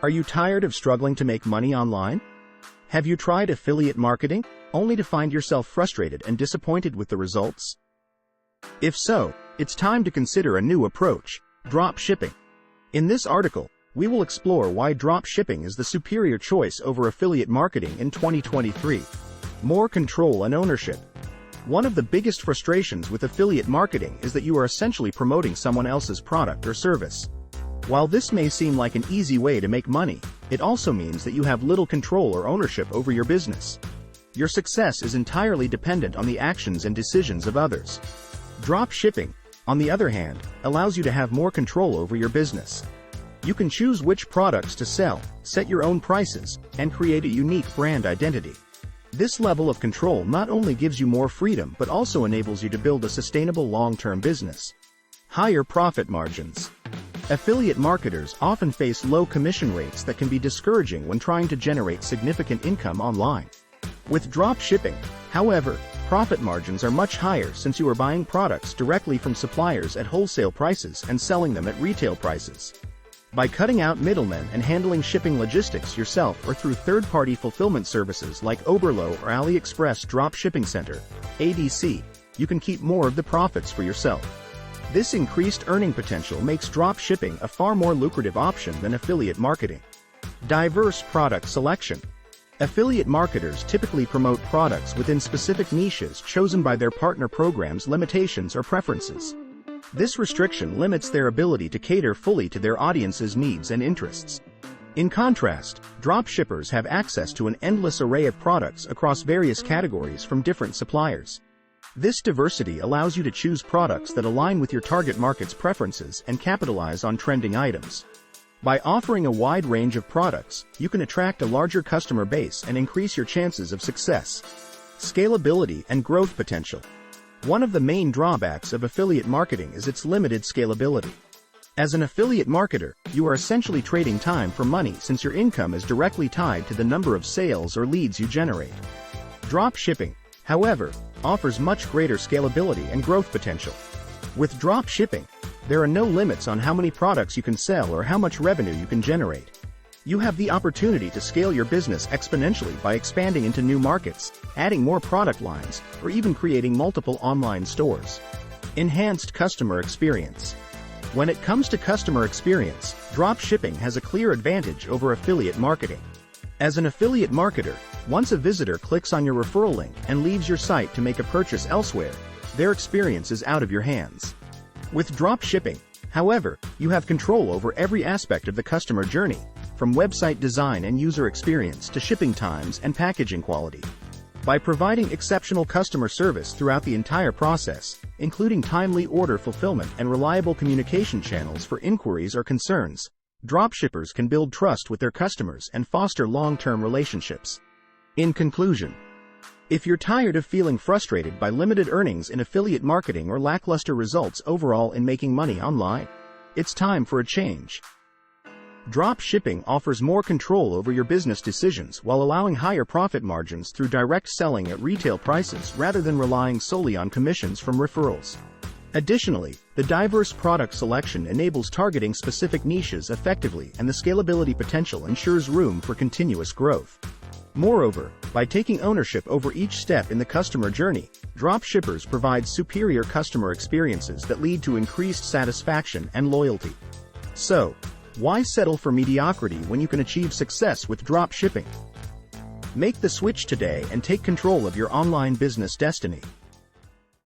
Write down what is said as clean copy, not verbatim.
Are you tired of struggling to make money online? Have you tried affiliate marketing, only to find yourself frustrated and disappointed with the results? If so, it's time to consider a new approach: drop shipping. In this article, we will explore why drop shipping is the superior choice over affiliate marketing in 2023. More control and ownership. One of the biggest frustrations with affiliate marketing is that you are essentially promoting someone else's product or service. While this may seem like an easy way to make money, it also means that you have little control or ownership over your business. Your success is entirely dependent on the actions and decisions of others. Drop shipping, on the other hand, allows you to have more control over your business. You can choose which products to sell, set your own prices, and create a unique brand identity. This level of control not only gives you more freedom but also enables you to build a sustainable long-term business. Higher profit margins. Affiliate marketers often face low commission rates that can be discouraging when trying to generate significant income online. With drop shipping, however, profit margins are much higher since you are buying products directly from suppliers at wholesale prices and selling them at retail prices. By cutting out middlemen and handling shipping logistics yourself or through third-party fulfillment services like Oberlo or AliExpress Drop Shipping Center, ADC, you can keep more of the profits for yourself. This increased earning potential makes drop shipping a far more lucrative option than affiliate marketing. Diverse product selection. Affiliate marketers typically promote products within specific niches chosen by their partner programs' limitations or preferences. This restriction limits their ability to cater fully to their audience's needs and interests. In contrast, drop shippers have access to an endless array of products across various categories from different suppliers. This diversity allows you to choose products that align with your target market's preferences and capitalize on trending items. By offering a wide range of products, you can attract a larger customer base and increase your chances of success. Scalability and growth potential. One of the main drawbacks of affiliate marketing is its limited scalability. As an affiliate marketer, you are essentially trading time for money since your income is directly tied to the number of sales or leads you generate. Drop shipping, however, offers much greater scalability and growth potential. With drop shipping, there are no limits on how many products you can sell or how much revenue you can generate. You have the opportunity to scale your business exponentially by expanding into new markets, adding more product lines, or even creating multiple online stores. Enhanced customer experience. When it comes to customer experience, drop shipping has a clear advantage over affiliate marketing. As an affiliate marketer, once a visitor clicks on your referral link and leaves your site to make a purchase elsewhere, their experience is out of your hands. With drop shipping, however, you have control over every aspect of the customer journey, from website design and user experience to shipping times and packaging quality. By providing exceptional customer service throughout the entire process, including timely order fulfillment and reliable communication channels for inquiries or concerns, dropshippers can build trust with their customers and foster long-term relationships. In conclusion, if you're tired of feeling frustrated by limited earnings in affiliate marketing or lackluster results overall in making money online, it's time for a change. Drop shipping offers more control over your business decisions while allowing higher profit margins through direct selling at retail prices rather than relying solely on commissions from referrals. Additionally, the diverse product selection enables targeting specific niches effectively, and the scalability potential ensures room for continuous growth. Moreover, by taking ownership over each step in the customer journey, dropshippers provide superior customer experiences that lead to increased satisfaction and loyalty. So, why settle for mediocrity when you can achieve success with drop shipping? Make the switch today and take control of your online business destiny.